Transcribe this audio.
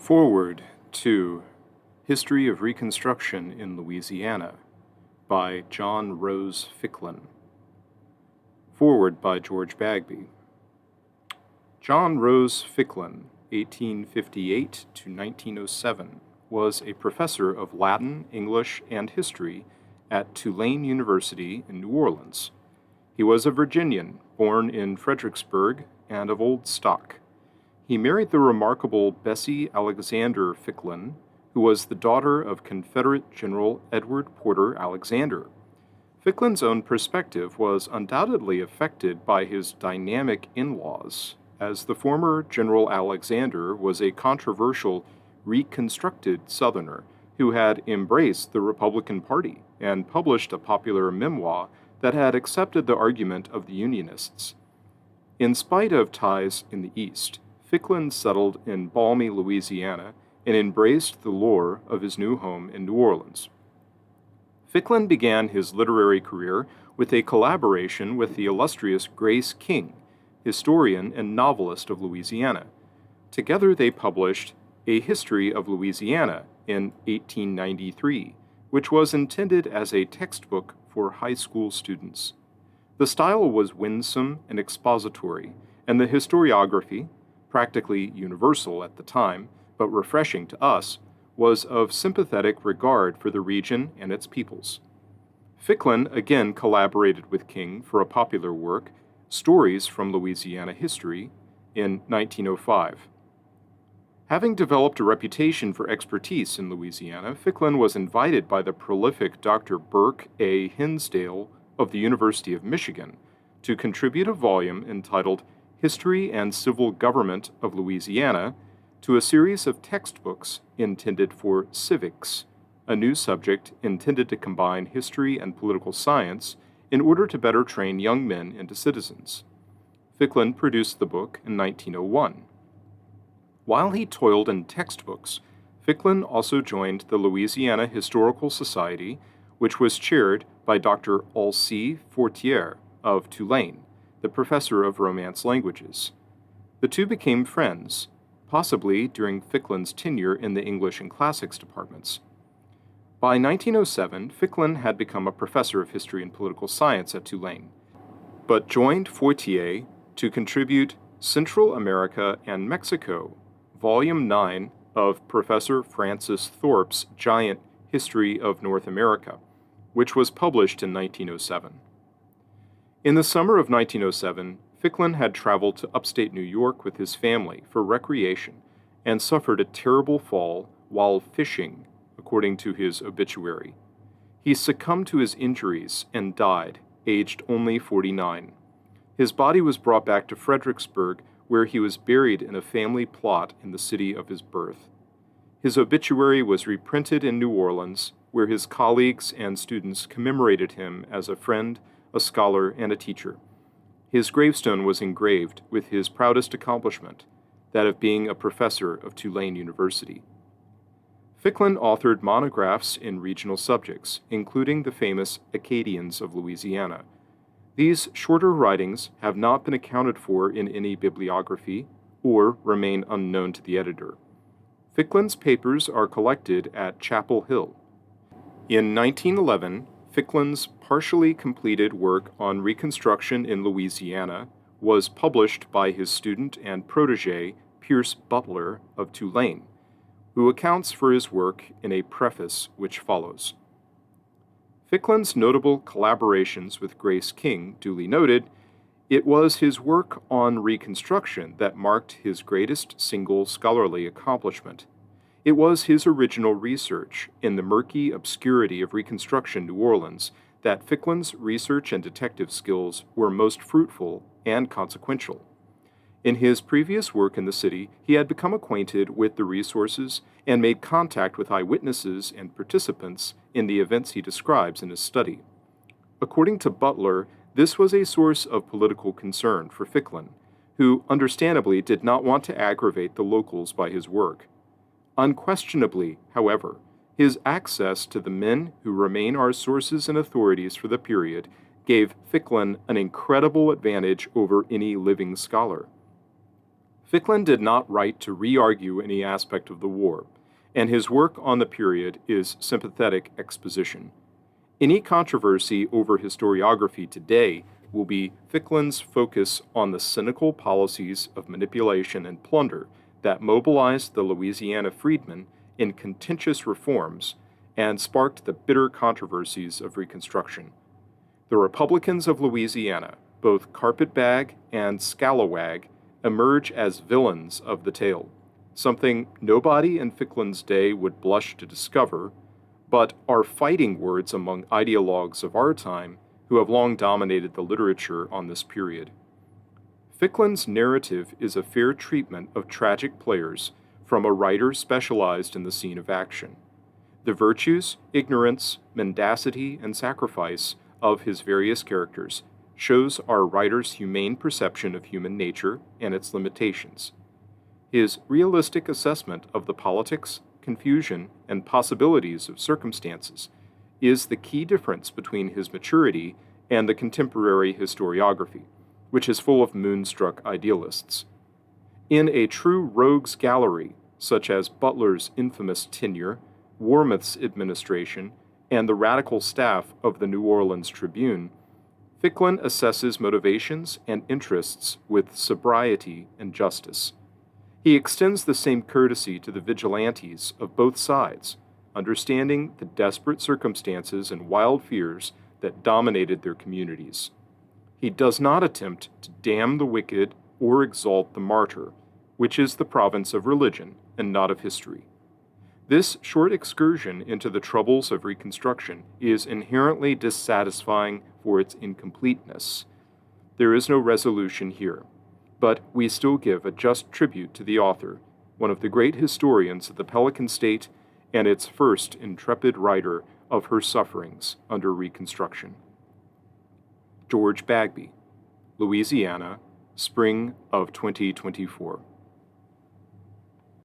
Foreword to History of Reconstruction in Louisiana by John Rose Ficklen. Foreword by George Bagby. John Rose Ficklen, 1858 to 1907, was a professor of Latin, English, and history at Tulane University in New Orleans. He was a Virginian, born in Fredericksburg and of old stock. He married the remarkable Bessie Alexander Ficklen, who was the daughter of Confederate General Edward Porter Alexander. Ficklen's own perspective was undoubtedly affected by his dynamic in-laws, as the former General Alexander was a controversial, reconstructed Southerner who had embraced the Republican Party and published a popular memoir that had accepted the argument of the Unionists. In spite of ties in the East, Ficklen settled in balmy Louisiana and embraced the lore of his new home in New Orleans. Ficklen began his literary career with a collaboration with the illustrious Grace King, historian and novelist of Louisiana. Together they published A History of Louisiana in 1893, which was intended as a textbook for high school students. The style was winsome and expository, and the historiography, practically universal at the time, but refreshing to us, was of sympathetic regard for the region and its peoples. Ficklen again collaborated with King for a popular work, Stories from Louisiana History, in 1905. Having developed a reputation for expertise in Louisiana, Ficklen was invited by the prolific Dr. Burke A. Hinsdale of the University of Michigan to contribute a volume entitled History and Civil Government of Louisiana to a series of textbooks intended for civics, a new subject intended to combine history and political science in order to better train young men into citizens. Ficklen produced the book in 1901. While he toiled in textbooks, Ficklen also joined the Louisiana Historical Society, which was chaired by Dr. Alcée Fortier of Tulane, the professor of Romance languages. The two became friends, possibly during Ficklen's tenure in the English and Classics departments. By 1907, Ficklen had become a professor of history and political science at Tulane, but joined Fortier to contribute Central America and Mexico, Volume 9 of Professor Francis Thorpe's giant History of North America, which was published in 1907. In the summer of 1907, Ficklen had traveled to upstate New York with his family for recreation and suffered a terrible fall while fishing, according to his obituary. He succumbed to his injuries and died, aged only 49. His body was brought back to Fredericksburg, where he was buried in a family plot in the city of his birth. His obituary was reprinted in New Orleans, where his colleagues and students commemorated him as a friend, a scholar, and a teacher. His gravestone was engraved with his proudest accomplishment, that of being a professor of Tulane University. Ficklen authored monographs in regional subjects, including the famous Acadians of Louisiana. These shorter writings have not been accounted for in any bibliography or remain unknown to the editor. Ficklen's papers are collected at Chapel Hill. In 1911, Ficklen's partially completed work on Reconstruction in Louisiana was published by his student and protege Pierce Butler of Tulane, who accounts for his work in a preface which follows. Ficklen's notable collaborations with Grace King duly noted, it was his work on Reconstruction that marked his greatest single scholarly accomplishment. It was his original research in the murky obscurity of Reconstruction New Orleans that Ficklen's research and detective skills were most fruitful and consequential. In his previous work in the city, he had become acquainted with the resources and made contact with eyewitnesses and participants in the events he describes in his study. According to Butler, this was a source of political concern for Ficklen, who understandably did not want to aggravate the locals by his work. Unquestionably, however, his access to the men who remain our sources and authorities for the period gave Ficklen an incredible advantage over any living scholar. Ficklen did not write to re-argue any aspect of the war, and his work on the period is sympathetic exposition. Any controversy over historiography today will be Ficklen's focus on the cynical policies of manipulation and plunder that mobilized the Louisiana freedmen in contentious reforms and sparked the bitter controversies of Reconstruction. The Republicans of Louisiana, both Carpetbag and Scalawag, emerge as villains of the tale, something nobody in Ficklen's day would blush to discover, but are fighting words among ideologues of our time who have long dominated the literature on this period. Ficklen's narrative is a fair treatment of tragic players from a writer specialized in the scene of action. The virtues, ignorance, mendacity, and sacrifice of his various characters shows our writer's humane perception of human nature and its limitations. His realistic assessment of the politics, confusion, and possibilities of circumstances is the key difference between his maturity and the contemporary historiography, which is full of moonstruck idealists. In a true rogues gallery, such as Butler's infamous tenure, Warmouth's administration, and the radical staff of the New Orleans Tribune, Ficklen assesses motivations and interests with sobriety and justice. He extends the same courtesy to the vigilantes of both sides, understanding the desperate circumstances and wild fears that dominated their communities. He does not attempt to damn the wicked or exalt the martyr, which is the province of religion and not of history. This short excursion into the troubles of Reconstruction is inherently dissatisfying for its incompleteness. There is no resolution here, but we still give a just tribute to the author, one of the great historians of the Pelican State and its first intrepid writer of her sufferings under Reconstruction. George Bagby, Louisiana, spring of 2024.